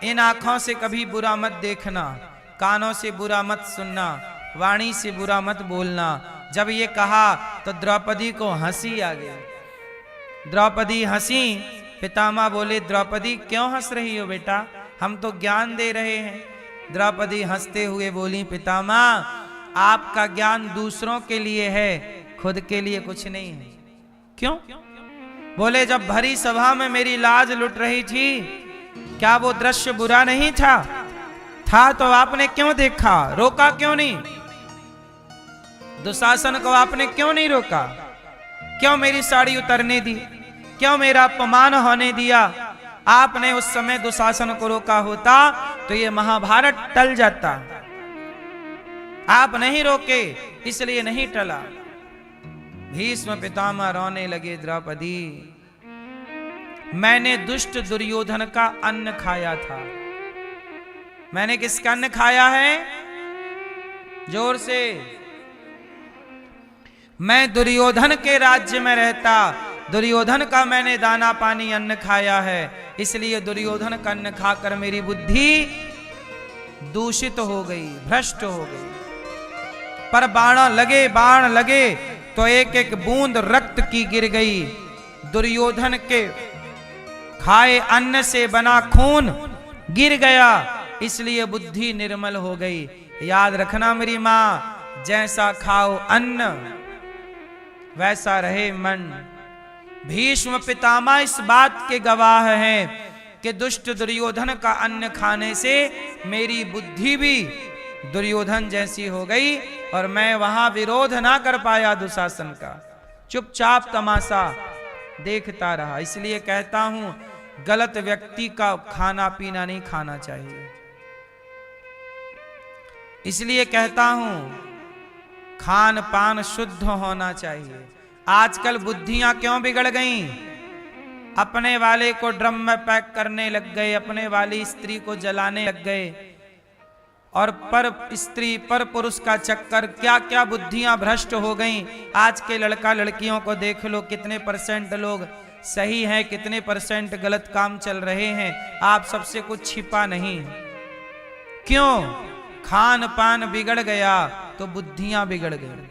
इन आंखों से कभी बुरा मत देखना, कानों से बुरा मत सुनना, वाणी से बुरा मत बोलना। जब ये कहा तो द्रौपदी को हंसी आ गई। द्रौपदी हंसी। पितामह बोले, द्रौपदी क्यों हंस रही हो बेटा, हम तो ज्ञान दे रहे हैं। द्रौपदी हंसते हुए बोली, पितामह आपका ज्ञान दूसरों के लिए है, खुद के लिए कुछ नहीं है। क्यों? बोले, जब भरी सभा में मेरी लाज लुट रही थी, क्या वो दृश्य बुरा नहीं था? था तो आपने क्यों देखा, रोका क्यों नहीं? दुशासन को आपने क्यों नहीं रोका? क्यों मेरी साड़ी उतरने दी? क्यों मेरा अपमान होने दिया? आपने उस समय दुशासन को रोका होता तो ये महाभारत टल जाता। आप नहीं रोके, इसलिए नहीं टला। भीष्म पितामह रोने लगे, द्रौपदी मैंने दुष्ट दुर्योधन का अन्न खाया था। मैंने किसका अन्न खाया है? जोर से। मैं दुर्योधन के राज्य में रहता, दुर्योधन का मैंने दाना पानी अन्न खाया है, इसलिए दुर्योधन का अन्न खाकर मेरी बुद्धि दूषित हो गई, भ्रष्ट हो गई। पर बाण लगे तो एक एक बूंद रक्त की गिर गई। दुर्योधन के खाए अन्न से बना खून गिर गया, इसलिए बुद्धि निर्मल हो गई। याद रखना मेरी मां, जैसा खाओ अन्न वैसा रहे मन। भीष्म पितामह इस बात के गवाह हैं कि दुष्ट दुर्योधन का अन्न खाने से मेरी बुद्धि भी दुर्योधन जैसी हो गई और मैं वहां विरोध ना कर पाया दुशासन का, चुपचाप तमाशा देखता रहा। इसलिए कहता हूं, गलत व्यक्ति का खाना पीना नहीं खाना चाहिए। इसलिए कहता हूं, खान पान शुद्ध होना चाहिए। आजकल बुद्धियां क्यों बिगड़ गईं? अपने वाले को ड्रम में पैक करने लग गए, अपने वाली स्त्री को जलाने लग गए, और पर स्त्री पर पुरुष का चक्कर, क्या क्या बुद्धियां भ्रष्ट हो गईं। आज के लड़का लड़कियों को देख लो, कितने परसेंट लोग सही हैं, कितने परसेंट गलत काम चल रहे हैं। आप सबसे कुछ छिपा नहीं। क्यों? खान पान बिगड़ गया तो बुद्धियां बिगड़ गई।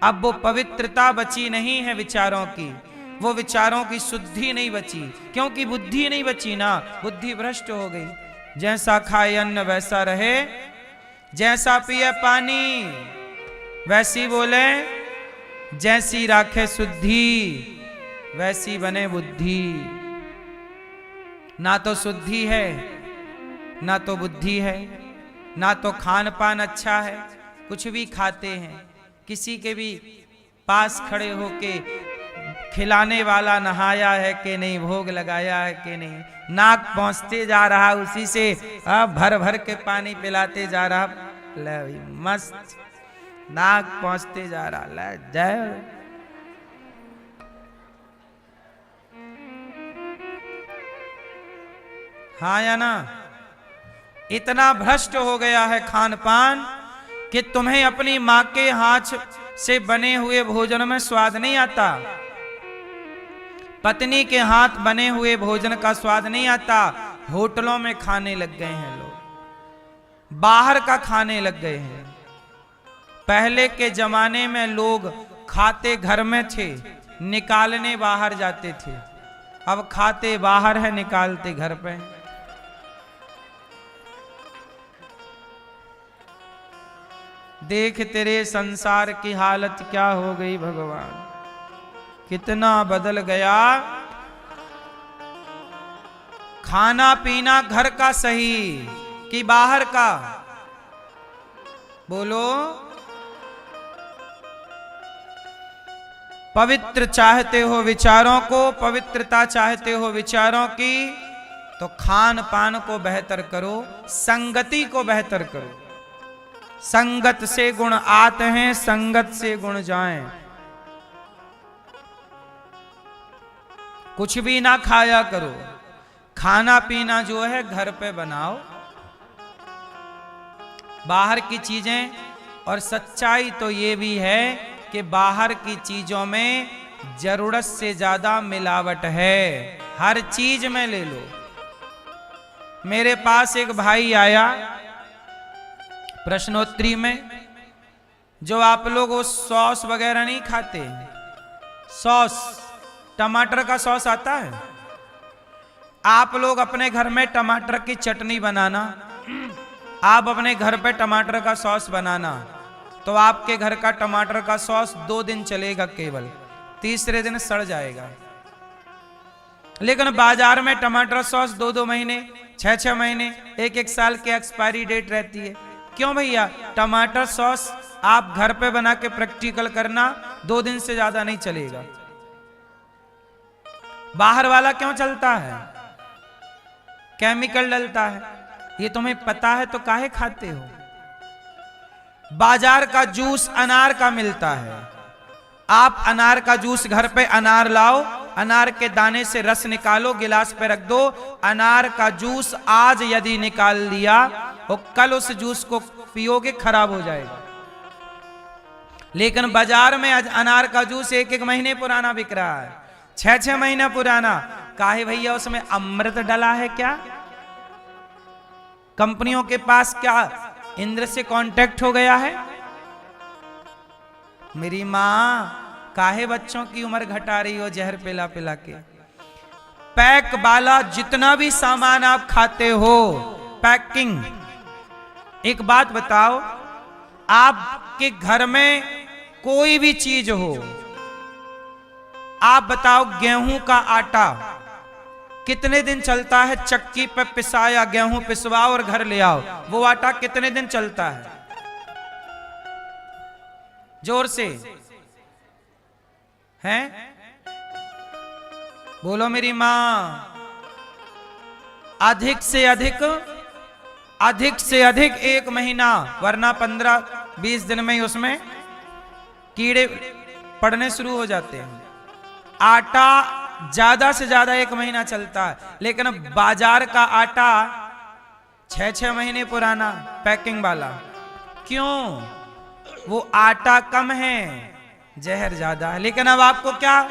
अब वो पवित्रता बची नहीं है विचारों की, वो विचारों की शुद्धि नहीं बची, क्योंकि बुद्धि नहीं बची ना, बुद्धि भ्रष्ट हो गई। जैसा खाए अन्न वैसा रहे, जैसा पिए पानी वैसी बोले, जैसी राखे शुद्धि वैसी बने बुद्धि। ना तो शुद्धि है, ना तो बुद्धि है, ना तो खान पान अच्छा है, कुछ भी खाते हैं। किसी के भी पास खड़े होके खिलाने वाला नहाया है कि नहीं, भोग लगाया है कि नहीं, नाक पहुंचते जा रहा, उसी से भर भर के पानी पिलाते जा रहा, ले मस्त। नाक पहुंचते जा रहा। ले जय। हाँ या ना? इतना भ्रष्ट हो गया है खान पान कि तुम्हें अपनी मां के हाथ से बने हुए भोजन में स्वाद नहीं आता, पत्नी के हाथ बने हुए भोजन का स्वाद नहीं आता। होटलों में खाने लग गए हैं लोग, बाहर का खाने लग गए हैं। पहले के जमाने में लोग खाते घर में थे, निकालने बाहर जाते थे। अब खाते बाहर है, निकालते घर पे हैं। देख तेरे संसार की हालत क्या हो गई भगवान, कितना बदल गया। खाना पीना घर का सही कि बाहर का? बोलो। पवित्र चाहते हो विचारों को, पवित्रता चाहते हो विचारों की, तो खान पान को बेहतर करो, संगति को बेहतर करो। संगत से गुण आते हैं, संगत से गुण जाएं। कुछ भी ना खाया करो, खाना पीना जो है घर पे बनाओ। बाहर की चीजें, और सच्चाई तो ये भी है कि बाहर की चीजों में जरूरत से ज्यादा मिलावट है। हर चीज में ले लो। मेरे पास एक भाई आया प्रश्नोत्तरी में, जो आप लोग वो सॉस वगैरह नहीं खाते, सॉस, टमाटर का सॉस आता है। आप लोग अपने घर में टमाटर की चटनी बनाना, आप अपने घर पे टमाटर का सॉस बनाना, तो आपके घर का टमाटर का सॉस 2 दिन चलेगा केवल, तीसरे दिन सड़ जाएगा। लेकिन बाजार में टमाटर सॉस 2-2 महीने, 6-6 महीने, 1-1 साल की एक्सपायरी डेट रहती है। क्यों भैया? टमाटर सॉस आप घर पे बना के प्रैक्टिकल करना, 2 दिन से ज्यादा नहीं चलेगा। बाहर वाला क्यों चलता है? केमिकल डलता है। ये तुम्हें पता है तो काहे खाते हो? बाजार का जूस अनार का मिलता है, आप अनार का जूस घर पे अनार लाओ, अनार के दाने से रस निकालो, गिलास पे रख दो। अनार का जूस आज यदि निकाल लिया और कल उस जूस को पियोगे खराब हो जाएगा। लेकिन बाजार में आज अनार का जूस 1-1 महीने पुराना बिक रहा है, 6-6 महीना पुराना। काहे भैया? उसमें अमृत डला है क्या? कंपनियों के पास क्या इंद्र से कांटेक्ट हो गया है? मेरी मां काहे बच्चों की उम्र घटा रही हो जहर पिला पिला के? पैक वाला जितना भी सामान आप खाते हो, पैकिंग। एक बात बताओ, आपके घर में कोई भी चीज हो, आप बताओ गेहूं का आटा कितने दिन चलता है? चक्की पे पिसाया गेहूं पिसवाओ और घर ले आओ, वो आटा कितने दिन चलता है? जोर से हैं? बोलो मेरी मां। अधिक से अधिक 1 महीना, वरना 15-20 दिन में ही उसमें कीड़े पड़ने शुरू हो जाते हैं। आटा ज्यादा से ज्यादा 1 महीना चलता है, लेकिन बाजार का आटा 6-6 महीने पुराना पैकिंग वाला। क्यों? वो आटा कम है, जहर ज्यादा है। लेकिन अब आपको क्या,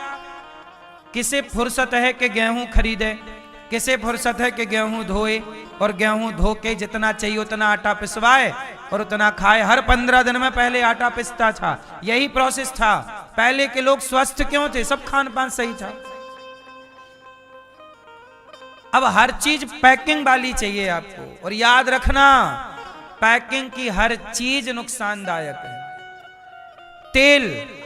किसे फुर्सत है कि गेहूं खरीदे, किसे फुर्सत है कि गेहूं धोए और गेहूं धो के जितना चाहिए उतना आटा पिसवाए और उतना खाए। हर 15 दिन में पहले आटा पिसता था, यही प्रोसेस था। पहले के लोग स्वस्थ क्यों थे? सब खान पान सही था। अब हर चीज पैकिंग वाली चाहिए आपको, और याद रखना पैकिंग की हर चीज नुकसानदायक है। तेल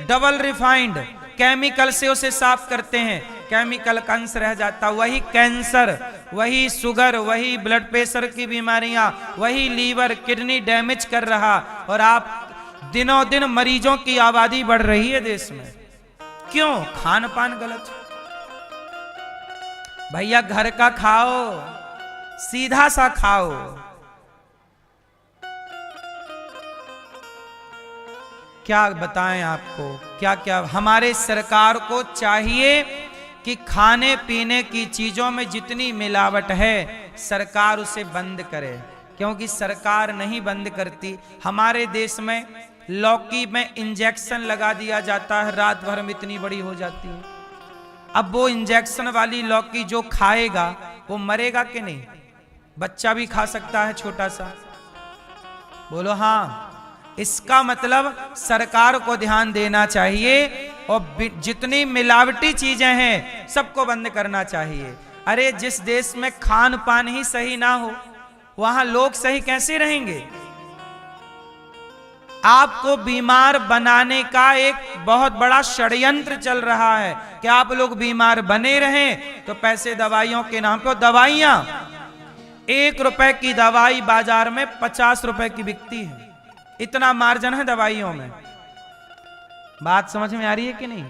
डबल रिफाइंड, केमिकल से उसे साफ करते हैं, केमिकल का अंश रह जाता, वही कैंसर, वही शुगर, वही ब्लड प्रेशर की बीमारियां, वही लीवर किडनी डैमेज कर रहा। और आप दिनों दिन मरीजों की आबादी बढ़ रही है देश में। क्यों? खान पान गलत। भैया घर का खाओ, सीधा सा खाओ। क्या बताएं आपको, क्या क्या। हमारे सरकार को चाहिए कि खाने पीने की चीजों में जितनी मिलावट है सरकार उसे बंद करे, क्योंकि सरकार नहीं बंद करती। हमारे देश में लौकी में इंजेक्शन लगा दिया जाता है, रात भर में इतनी बड़ी हो जाती है। अब वो इंजेक्शन वाली लौकी जो खाएगा वो मरेगा कि नहीं? बच्चा भी खा सकता है छोटा सा, बोलो हाँ। इसका मतलब सरकार को ध्यान देना चाहिए और जितनी मिलावटी चीजें हैं सबको बंद करना चाहिए। अरे जिस देश में खान पान ही सही ना हो वहां लोग सही कैसे रहेंगे? आपको बीमार बनाने का एक बहुत बड़ा षड्यंत्र चल रहा है कि आप लोग बीमार बने रहें, तो पैसे दवाइयों के नाम पे। दवाइयां 1 रुपए की दवाई बाजार में 50 रुपए की बिकती है, इतना मार्जिन है दवाइयों में। बात समझ में आ रही है कि नहीं?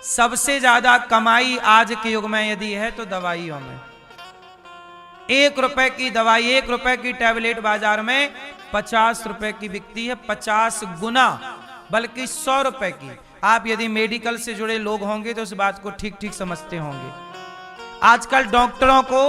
सबसे ज्यादा कमाई आज के युग में यदि है तो दवाइयों में। 1 रुपए की दवाई, 1 रुपए की टैबलेट बाजार में 50 रुपए की बिकती है, 50 गुना, बल्कि 100 रुपए की। आप यदि मेडिकल से जुड़े लोग होंगे तो इस बात को ठीक ठीक समझते होंगे। आजकल डॉक्टरों को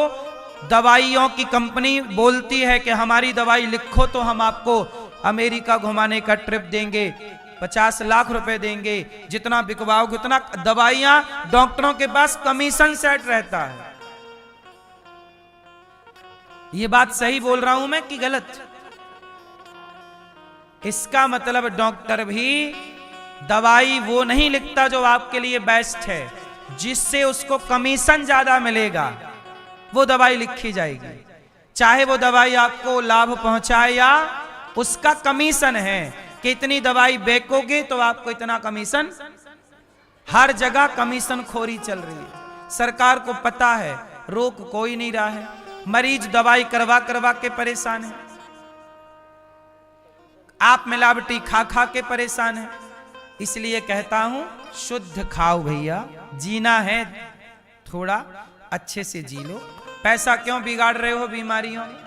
दवाइयों की कंपनी बोलती है कि हमारी दवाई लिखो तो हम आपको अमेरिका घुमाने का ट्रिप देंगे, 50 लाख रुपए देंगे, जितना बिकवाओगे उतना। दवाइयां डॉक्टरों के पास कमीशन सेट रहता है। ये बात सही बोल रहा हूं मैं कि गलत? इसका मतलब डॉक्टर भी दवाई वो नहीं लिखता जो आपके लिए बेस्ट है, जिससे उसको कमीशन ज्यादा मिलेगा वो दवाई लिखी जाएगी। चाहे वो दवाई आपको लाभ पहुंचाए या उसका कमीशन है कि इतनी दवाई बेचोगे तो आपको इतना कमीशन। हर जगह कमीशन खोरी चल रही है, सरकार को पता है, रोक कोई नहीं रहा है। मरीज दवाई करवा करवा के परेशान है, आप मिलावटी खा खा के परेशान है। इसलिए कहता हूं शुद्ध खाओ भैया, जीना है थोड़ा अच्छे से जी लो। पैसा क्यों बिगाड़ रहे हो बीमारियों में?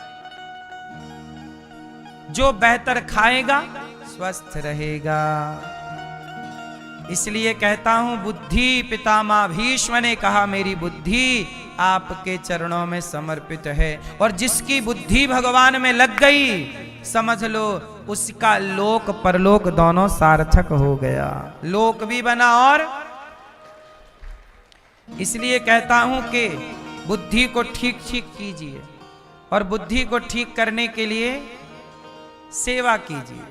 जो बेहतर खाएगा स्वस्थ रहेगा। इसलिए कहता हूं बुद्धि, पितामह भीष्म ने कहा मेरी बुद्धि आपके चरणों में समर्पित है। और जिसकी बुद्धि भगवान में लग गई समझ लो उसका लोक परलोक दोनों सार्थक हो गया, लोक भी बना। और इसलिए कहता हूं कि बुद्धि को ठीक ठीक कीजिए, और बुद्धि को ठीक करने के लिए सेवा कीजिए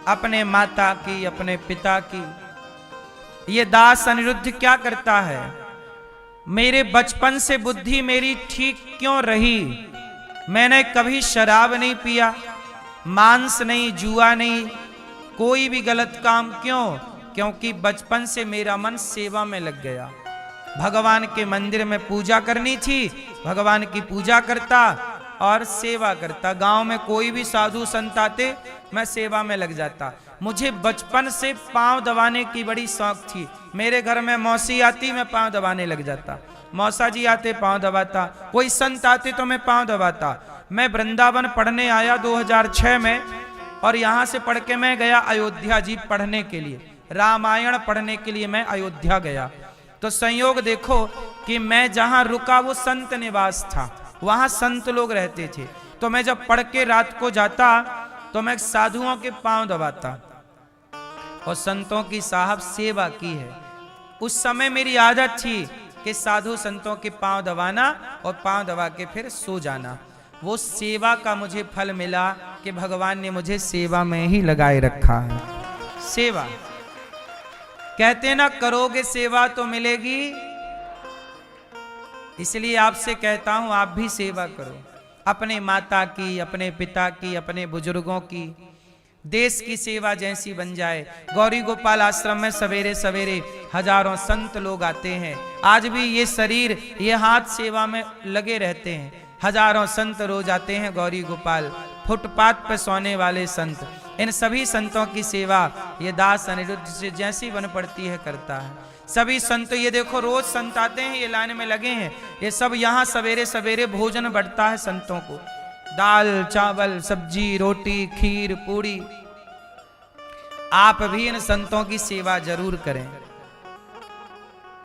अपने माता की, अपने पिता की। ये दास अनिरुद्ध क्या करता है? मेरे बचपन से बुद्धि मेरी ठीक क्यों रही? मैंने कभी शराब नहीं पिया, मांस नहीं, जुआ नहीं, कोई भी गलत काम। क्यों? क्योंकि बचपन से मेरा मन सेवा में लग गया। भगवान के मंदिर में पूजा करनी थी, भगवान की पूजा करता और सेवा करता। गांव में कोई भी साधु संत आते मैं सेवा में लग जाता। मुझे बचपन से पांव दबाने की बड़ी शौक थी। मेरे घर में मौसी आती मैं पांव दबाने लग जाता, मौसा जी आते पांव दबाता, कोई संत आते तो मैं पांव दबाता। मैं वृंदावन पढ़ने आया 2006 में, और यहां से पढ़ के मैं गया अयोध्या जी पढ़ने के लिए, रामायण पढ़ने के लिए मैं अयोध्या गया। तो संयोग देखो कि मैं जहां रुका वो संत निवास था, वहां संत लोग रहते थे। तो मैं जब पढ़ के रात को जाता तो मैं साधुओं के पांव दबाता और संतों की साहब सेवा की है। उस समय मेरी आदत थी कि साधु संतों के पांव दबाना और पांव दबा के फिर सो जाना। वो सेवा का मुझे फल मिला कि भगवान ने मुझे सेवा में ही लगाए रखा है। सेवा कहते ना, करोगे सेवा तो मिलेगी। इसलिए आपसे कहता हूं आप भी सेवा करो, अपने माता की, अपने पिता की, अपने बुजुर्गों की। देश की सेवा जैसी बन जाए। गौरी गोपाल आश्रम में सवेरे सवेरे हजारों संत लोग आते हैं। आज भी ये शरीर, ये हाथ सेवा में लगे रहते हैं। हजारों संत रोज आते हैं गौरी गोपाल, फुटपाथ पर सोने वाले संत। इन सभी संतों की सेवा ये दास अनिरुद्ध से जैसी बन पड़ती है करता है। सभी संत, ये देखो रोज संत आते हैं, ये लाइन में लगे हैं। ये सब यहाँ सवेरे सवेरे भोजन बढ़ता है संतों को, दाल चावल सब्जी रोटी खीर पूड़ी। आप भी इन संतों की सेवा जरूर करें।